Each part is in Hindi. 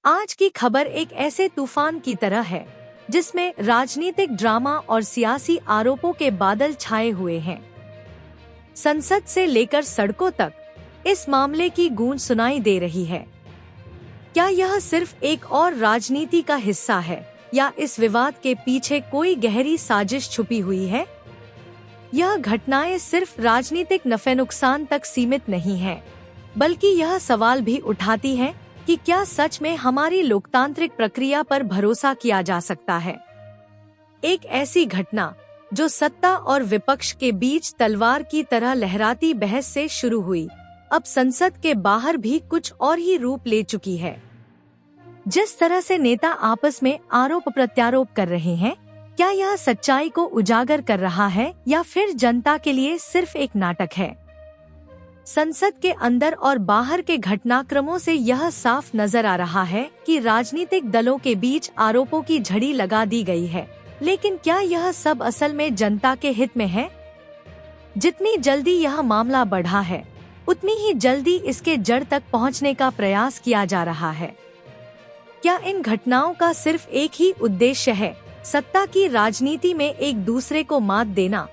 आज की खबर एक ऐसे तूफान की तरह है जिसमें राजनीतिक ड्रामा और सियासी आरोपों के बादल छाए हुए हैं। संसद से लेकर सड़कों तक इस मामले की गूंज सुनाई दे रही है। क्या यह सिर्फ एक और राजनीति का हिस्सा है या इस विवाद के पीछे कोई गहरी साजिश छुपी हुई है? यह घटनाएं सिर्फ राजनीतिक नफे नुकसान तक सीमित नहीं है, बल्कि यह सवाल भी उठाती है कि क्या सच में हमारी लोकतांत्रिक प्रक्रिया पर भरोसा किया जा सकता है। एक ऐसी घटना जो सत्ता और विपक्ष के बीच तलवार की तरह लहराती बहस से शुरू हुई, अब संसद के बाहर भी कुछ और ही रूप ले चुकी है। जिस तरह से नेता आपस में आरोप प्रत्यारोप कर रहे हैं, क्या यह सच्चाई को उजागर कर रहा है या फिर जनता के लिए सिर्फ एक नाटक है? संसद के अंदर और बाहर के घटनाक्रमों से यह साफ नजर आ रहा है कि राजनीतिक दलों के बीच आरोपों की झड़ी लगा दी गई है, लेकिन क्या यह सब असल में जनता के हित में है? जितनी जल्दी यह मामला बढ़ा है, उतनी ही जल्दी इसके जड़ तक पहुंचने का प्रयास किया जा रहा है। क्या इन घटनाओं का सिर्फ एक ही उद्देश्य है, सत्ता की राजनीति में एक दूसरे को मात देना,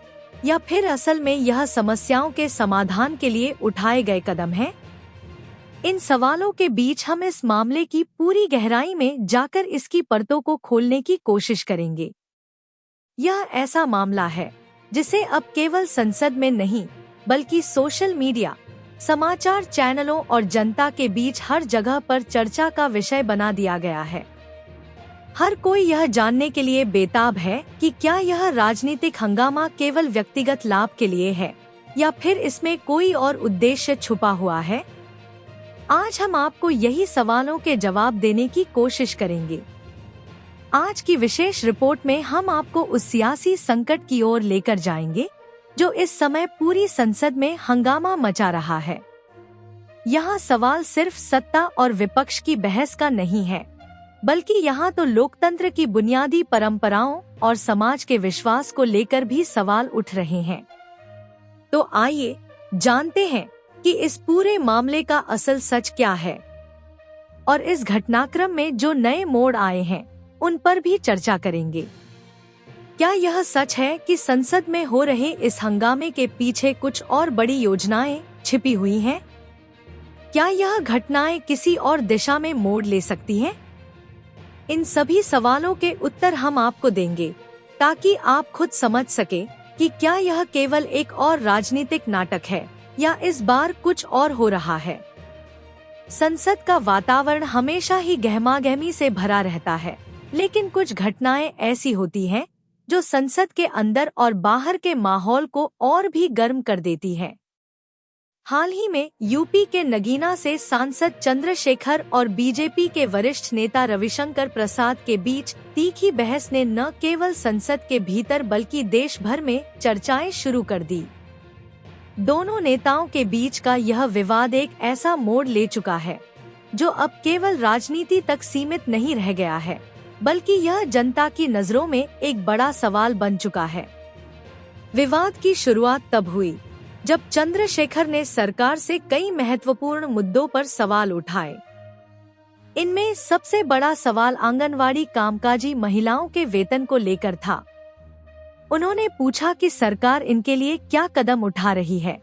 या फिर असल में यह समस्याओं के समाधान के लिए उठाए गए कदम हैं? इन सवालों के बीच हम इस मामले की पूरी गहराई में जाकर इसकी परतों को खोलने की कोशिश करेंगे। यह ऐसा मामला है जिसे अब केवल संसद में नहीं, बल्कि सोशल मीडिया, समाचार चैनलों और जनता के बीच हर जगह पर चर्चा का विषय बना दिया गया है। हर कोई यह जानने के लिए बेताब है कि क्या यह राजनीतिक हंगामा केवल व्यक्तिगत लाभ के लिए है या फिर इसमें कोई और उद्देश्य छुपा हुआ है। आज हम आपको यही सवालों के जवाब देने की कोशिश करेंगे। आज की विशेष रिपोर्ट में हम आपको उस सियासी संकट की ओर लेकर जाएंगे जो इस समय पूरी संसद में हंगामा मचा रहा है। यहाँ सवाल सिर्फ सत्ता और विपक्ष की बहस का नहीं है, बल्कि यहाँ तो लोकतंत्र की बुनियादी परंपराओं और समाज के विश्वास को लेकर भी सवाल उठ रहे हैं। तो आइए जानते हैं कि इस पूरे मामले का असल सच क्या है, और इस घटनाक्रम में जो नए मोड़ आए हैं उन पर भी चर्चा करेंगे। क्या यह सच है कि संसद में हो रहे इस हंगामे के पीछे कुछ और बड़ी योजनाएं छिपी हुई हैं? क्या यह घटनाएं किसी और दिशा में मोड़ ले सकती हैं? इन सभी सवालों के उत्तर हम आपको देंगे ताकि आप खुद समझ सके कि क्या यह केवल एक और राजनीतिक नाटक है या इस बार कुछ और हो रहा है। संसद का वातावरण हमेशा ही गहमागहमी से भरा रहता है, लेकिन कुछ घटनाएं ऐसी होती हैं जो संसद के अंदर और बाहर के माहौल को और भी गर्म कर देती हैं। हाल ही में यूपी के नगीना से सांसद चंद्रशेखर और बीजेपी के वरिष्ठ नेता रविशंकर प्रसाद के बीच तीखी बहस ने न केवल संसद के भीतर बल्कि देश भर में चर्चाएं शुरू कर दी। दोनों नेताओं के बीच का यह विवाद एक ऐसा मोड़ ले चुका है जो अब केवल राजनीति तक सीमित नहीं रह गया है, बल्कि यह जनता की नजरों में एक बड़ा सवाल बन चुका है। विवाद की शुरुआत तब हुई जब चंद्रशेखर ने सरकार से कई महत्वपूर्ण मुद्दों पर सवाल उठाए। इनमें सबसे बड़ा सवाल आंगनवाड़ी कामकाजी महिलाओं के वेतन को लेकर था। उन्होंने पूछा कि सरकार इनके लिए क्या कदम उठा रही है।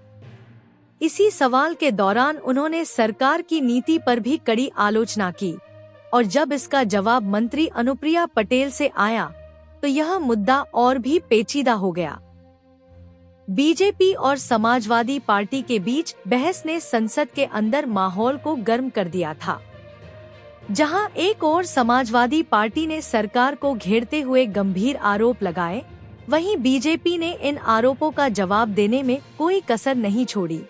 इसी सवाल के दौरान उन्होंने सरकार की नीति पर भी कड़ी आलोचना की, और जब इसका जवाब मंत्री अनुप्रिया पटेल से आया तो यह मुद्दा और भी पेचीदा हो गया। बीजेपी और समाजवादी पार्टी के बीच बहस ने संसद के अंदर माहौल को गर्म कर दिया था। जहां एक ओर समाजवादी पार्टी ने सरकार को घेरते हुए गंभीर आरोप लगाए, वहीं बीजेपी ने इन आरोपों का जवाब देने में कोई कसर नहीं छोड़ी।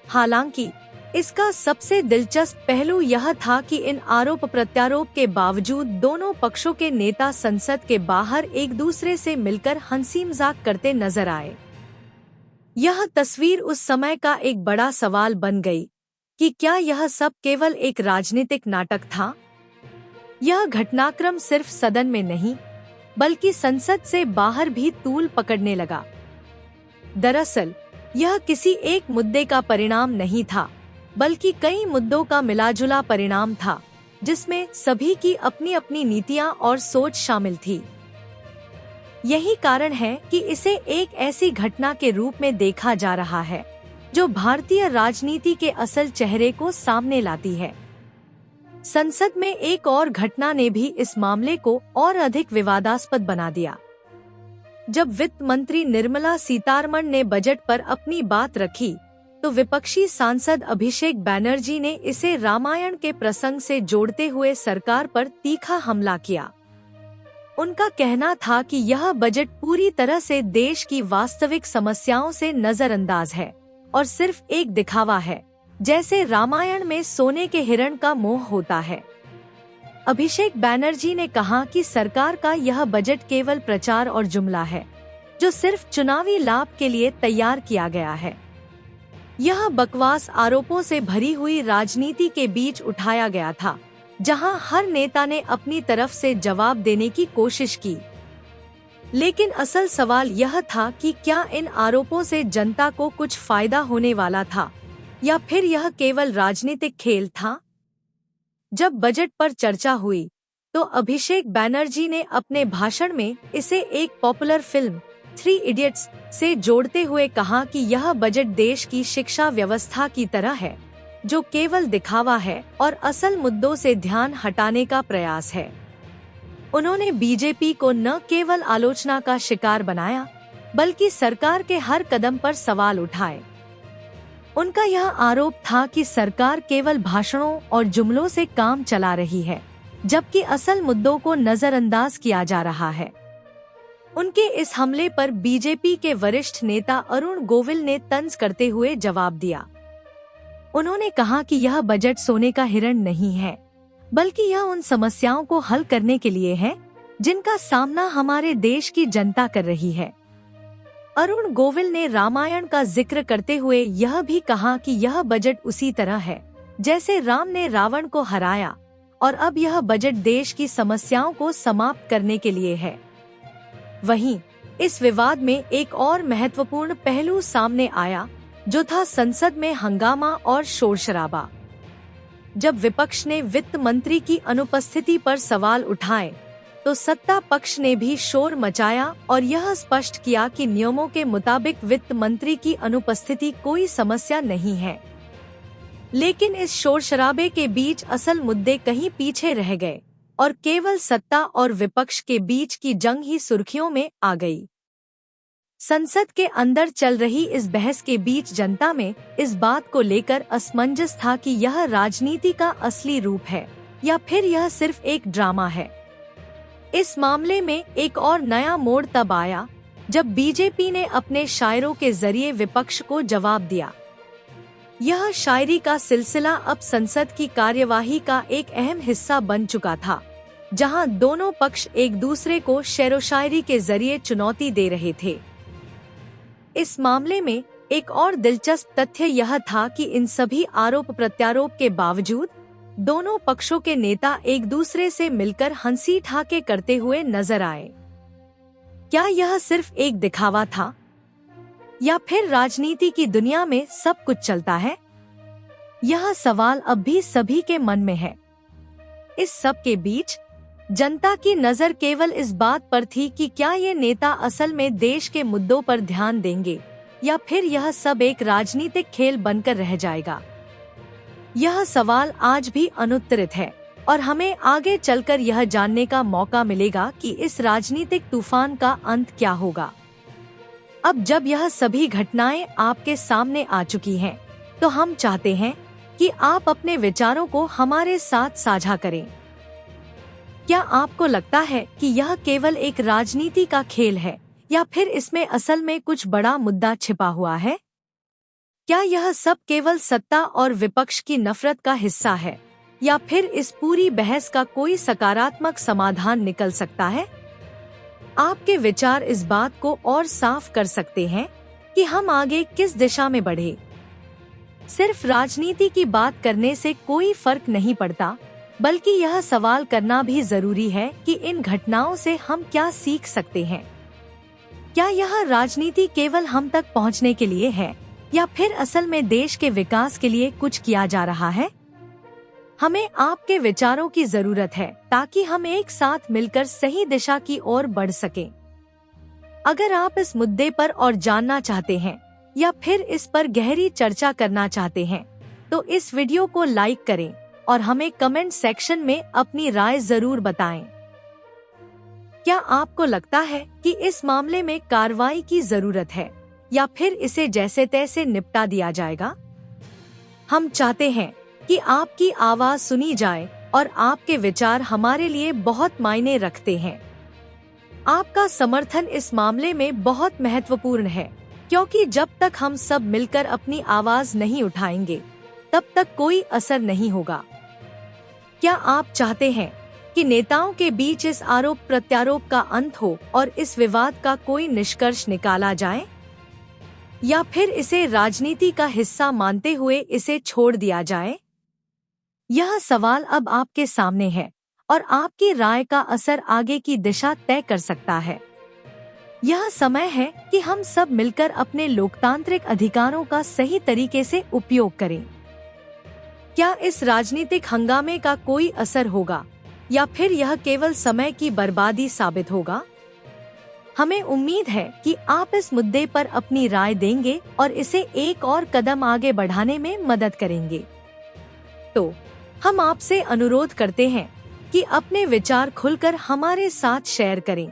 हालांकि इसका सबसे दिलचस्प पहलू यह था कि इन आरोप प्रत्यारोप के बावजूद दोनों पक्षों के नेता संसद के बाहर एक दूसरे से मिलकर हंसी मजाक करते नजर आए। यह तस्वीर उस समय का एक बड़ा सवाल बन गई कि क्या यह सब केवल एक राजनीतिक नाटक था। यह घटनाक्रम सिर्फ सदन में नहीं, बल्कि संसद से बाहर भी तूल पकड़ने लगा। दरअसल यह किसी एक मुद्दे का परिणाम नहीं था, बल्कि कई मुद्दों का मिलाजुला परिणाम था, जिसमें सभी की अपनी अपनी नीतियां और सोच शामिल थी। यही कारण है कि इसे एक ऐसी घटना के रूप में देखा जा रहा है जो भारतीय राजनीति के असल चेहरे को सामने लाती है। संसद में एक और घटना ने भी इस मामले को और अधिक विवादास्पद बना दिया। जब वित्त मंत्री निर्मला सीतारमण ने बजट पर अपनी बात रखी, तो विपक्षी सांसद अभिषेक बैनर्जी ने इसे रामायण के प्रसंग से जोड़ते हुए सरकार पर तीखा हमला किया। उनका कहना था कि यह बजट पूरी तरह से देश की वास्तविक समस्याओं से नजरअंदाज है और सिर्फ एक दिखावा है, जैसे रामायण में सोने के हिरण का मोह होता है। अभिषेक बैनर्जी ने कहा कि सरकार का यह बजट केवल प्रचार और जुमला है, जो सिर्फ चुनावी लाभ के लिए तैयार किया गया है। यह बकवास आरोपों से भरी हुई राजनीति के बीच उठाया गया था, जहां हर नेता ने अपनी तरफ से जवाब देने की कोशिश की। लेकिन असल सवाल यह था कि क्या इन आरोपों से जनता को कुछ फायदा होने वाला था या फिर यह केवल राजनीतिक खेल था। जब बजट पर चर्चा हुई, तो अभिषेक बैनर्जी ने अपने भाषण में इसे एक पॉपुलर फिल्म 3 इडियट्स से जोड़ते हुए कहा कि यह बजट देश की शिक्षा व्यवस्था की तरह है, जो केवल दिखावा है और असल मुद्दों से ध्यान हटाने का प्रयास है। उन्होंने बीजेपी को न केवल आलोचना का शिकार बनाया, बल्कि सरकार के हर कदम पर सवाल उठाए। उनका यह आरोप था कि सरकार केवल भाषणों और जुमलों से काम चला रही है, जबकि असल मुद्दों को नजरअंदाज किया जा रहा है। उनके इस हमले पर बीजेपी के वरिष्ठ नेता अरुण गोविल ने तंज करते हुए जवाब दिया। उन्होंने कहा कि यह बजट सोने का हिरण नहीं है, बल्कि यह उन समस्याओं को हल करने के लिए है जिनका सामना हमारे देश की जनता कर रही है। अरुण गोविल ने रामायण का जिक्र करते हुए यह भी कहा कि यह बजट उसी तरह है जैसे राम ने रावण को हराया, और अब यह बजट देश की समस्याओं को समाप्त करने के लिए है। वहीं इस विवाद में एक और महत्वपूर्ण पहलू सामने आया, जो था संसद में हंगामा और शोर-शराबा। जब विपक्ष ने वित्त मंत्री की अनुपस्थिति पर सवाल उठाए, तो सत्ता पक्ष ने भी शोर मचाया और यह स्पष्ट किया कि नियमों के मुताबिक वित्त मंत्री की अनुपस्थिति कोई समस्या नहीं है। लेकिन इस शोर-शराबे के बीच असल मुद्दे कहीं पीछे रह गए और केवल सत्ता और विपक्ष के बीच की जंग ही सुर्खियों में आ गई। संसद के अंदर चल रही इस बहस के बीच जनता में इस बात को लेकर असमंजस था कि यह राजनीति का असली रूप है या फिर यह सिर्फ एक ड्रामा है। इस मामले में एक और नया मोड़ तब आया जब बीजेपी ने अपने शायरों के जरिए विपक्ष को जवाब दिया। यह शायरी का सिलसिला अब संसद की कार्यवाही का एक अहम हिस्सा बन चुका था, जहां दोनों पक्ष एक दूसरे को शेरो शायरी के जरिए चुनौती दे रहे थे। इस मामले में एक और दिलचस्प तथ्य यह था कि इन सभी आरोप प्रत्यारोप के बावजूद दोनों पक्षों के नेता एक दूसरे से मिलकर हंसी ठाके करते हुए नजर आए। क्या यह सिर्फ एक दिखावा था या फिर राजनीति की दुनिया में सब कुछ चलता है? यह सवाल अब भी सभी के मन में है। इस सब के बीच जनता की नजर केवल इस बात पर थी कि क्या ये नेता असल में देश के मुद्दों पर ध्यान देंगे या फिर यह सब एक राजनीतिक खेल बनकर रह जाएगा। यह सवाल आज भी अनुत्तरित है और हमें आगे चलकर यह जानने का मौका मिलेगा कि इस राजनीतिक तूफान का अंत क्या होगा। अब जब यह सभी घटनाएं आपके सामने आ चुकी हैं, तो हम चाहते हैं कि आप अपने विचारों को हमारे साथ साझा करें। क्या आपको लगता है कि यह केवल एक राजनीति का खेल है या फिर इसमें असल में कुछ बड़ा मुद्दा छिपा हुआ है? क्या यह सब केवल सत्ता और विपक्ष की नफरत का हिस्सा है या फिर इस पूरी बहस का कोई सकारात्मक समाधान निकल सकता है? आपके विचार इस बात को और साफ कर सकते हैं कि हम आगे किस दिशा में बढ़े। सिर्फ राजनीति की बात करने से कोई फर्क नहीं पड़ता, बल्कि यह सवाल करना भी जरूरी है कि इन घटनाओं से हम क्या सीख सकते हैं। क्या यह राजनीति केवल हम तक पहुंचने के लिए है या फिर असल में देश के विकास के लिए कुछ किया जा रहा है? हमें आपके विचारों की जरूरत है ताकि हम एक साथ मिलकर सही दिशा की ओर बढ़ सकें। अगर आप इस मुद्दे पर और जानना चाहते हैं या फिर इस पर गहरी चर्चा करना चाहते हैं तो इस वीडियो को लाइक करें और हमें कमेंट सेक्शन में अपनी राय जरूर बताएं। क्या आपको लगता है कि इस मामले में कार्रवाई की जरूरत है या फिर इसे जैसे तैसे निपटा दिया जाएगा? हम चाहते हैं कि आपकी आवाज सुनी जाए और आपके विचार हमारे लिए बहुत मायने रखते हैं। आपका समर्थन इस मामले में बहुत महत्वपूर्ण है, क्योंकि जब तक हम सब मिलकर अपनी आवाज नहीं उठाएंगे तब तक कोई असर नहीं होगा। क्या आप चाहते हैं कि नेताओं के बीच इस आरोप प्रत्यारोप का अंत हो और इस विवाद का कोई निष्कर्ष निकाला जाए, या फिर इसे राजनीति का हिस्सा मानते हुए इसे छोड़ दिया जाए? यह सवाल अब आपके सामने है और आपकी राय का असर आगे की दिशा तय कर सकता है। यह समय है कि हम सब मिलकर अपने लोकतांत्रिक अधिकारों का सही तरीके से उपयोग करें। क्या इस राजनीतिक हंगामे का कोई असर होगा या फिर यह केवल समय की बर्बादी साबित होगा? हमें उम्मीद है कि आप इस मुद्दे पर अपनी राय देंगे और इसे एक और कदम आगे बढ़ाने में मदद करेंगे। तो हम आपसे अनुरोध करते हैं कि अपने विचार खुलकर हमारे साथ शेयर करें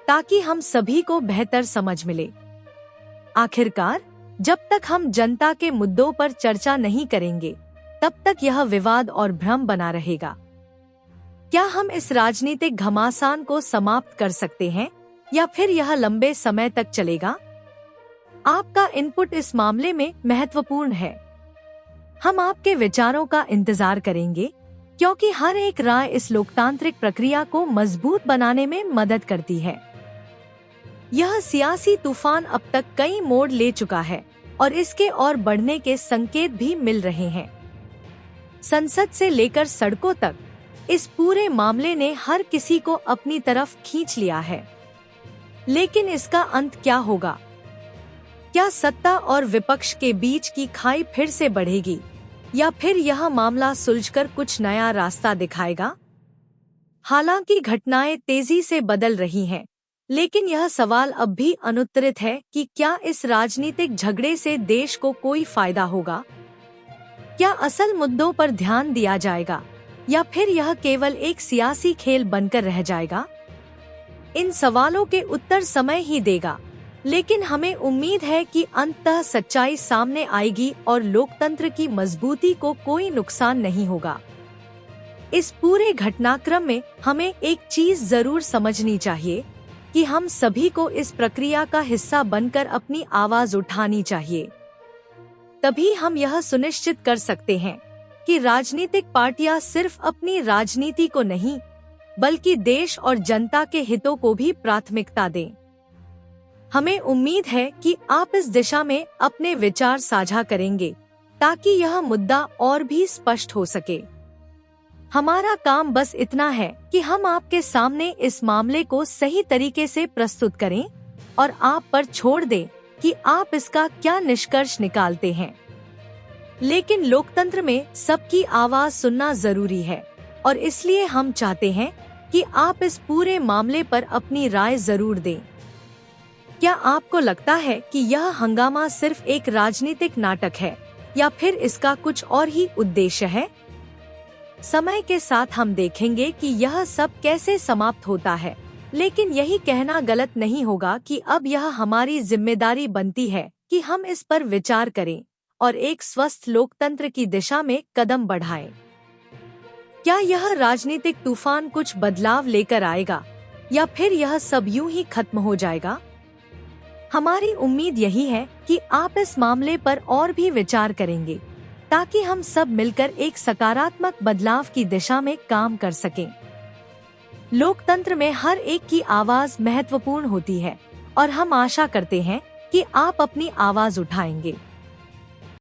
ताकि हम सभी को बेहतर समझ मिले। आखिरकार, जब तक हम जनता के मुद्दों पर चर्चा नहीं करेंगे तब तक यह विवाद और भ्रम बना रहेगा। क्या हम इस राजनीतिक घमासान को समाप्त कर सकते हैं या फिर यह लंबे समय तक चलेगा? आपका इनपुट इस मामले में महत्वपूर्ण है। हम आपके विचारों का इंतजार करेंगे, क्योंकि हर एक राय इस लोकतांत्रिक प्रक्रिया को मजबूत बनाने में मदद करती है। यह सियासी तूफान अब तक कई मोड़ ले चुका है और इसके और बढ़ने के संकेत भी मिल रहे हैं। संसद से लेकर सड़कों तक इस पूरे मामले ने हर किसी को अपनी तरफ खींच लिया है। लेकिन इसका अंत क्या होगा? क्या सत्ता और विपक्ष के बीच की खाई फिर से बढ़ेगी या फिर यह मामला सुलझकर कुछ नया रास्ता दिखाएगा? हालांकि घटनाएं तेजी से बदल रही हैं, लेकिन यह सवाल अब भी अनुत्तरित है कि क्या इस राजनीतिक झगड़े से देश को कोई फायदा होगा? क्या असल मुद्दों पर ध्यान दिया जाएगा या फिर यह केवल एक सियासी खेल बनकर रह जाएगा? इन सवालों के उत्तर समय ही देगा, लेकिन हमें उम्मीद है कि अंततः सच्चाई सामने आएगी और लोकतंत्र की मजबूती को कोई नुकसान नहीं होगा। इस पूरे घटनाक्रम में हमें एक चीज जरूर समझनी चाहिए कि हम सभी को इस प्रक्रिया का हिस्सा बनकर अपनी आवाज उठानी चाहिए। तभी हम यह सुनिश्चित कर सकते हैं कि राजनीतिक पार्टियां सिर्फ अपनी राजनीति को नहीं, बल्कि देश और जनता के हितों को भी प्राथमिकता दें। हमें उम्मीद है कि आप इस दिशा में अपने विचार साझा करेंगे ताकि यह मुद्दा और भी स्पष्ट हो सके। हमारा काम बस इतना है कि हम आपके सामने इस मामले को सही तरीके से प्रस्तुत करें और आप पर छोड़ दें कि आप इसका क्या निष्कर्ष निकालते हैं। लेकिन लोकतंत्र में सबकी आवाज सुनना जरूरी है और इसलिए हम चाहते हैं कि आप इस पूरे मामले पर अपनी राय जरूर दें। क्या आपको लगता है कि यह हंगामा सिर्फ एक राजनीतिक नाटक है या फिर इसका कुछ और ही उद्देश्य है? समय के साथ हम देखेंगे कि यह सब कैसे समाप्त होता है, लेकिन यही कहना गलत नहीं होगा कि अब यह हमारी जिम्मेदारी बनती है कि हम इस पर विचार करें और एक स्वस्थ लोकतंत्र की दिशा में कदम बढ़ाएं। क्या यह राजनीतिक तूफान कुछ बदलाव लेकर आएगा या फिर यह सब यूं ही खत्म हो जाएगा? हमारी उम्मीद यही है कि आप इस मामले पर और भी विचार करेंगे ताकि हम सब मिलकर एक सकारात्मक बदलाव की दिशा में काम कर सकें। लोकतंत्र में हर एक की आवाज महत्वपूर्ण होती है और हम आशा करते हैं कि आप अपनी आवाज उठाएंगे।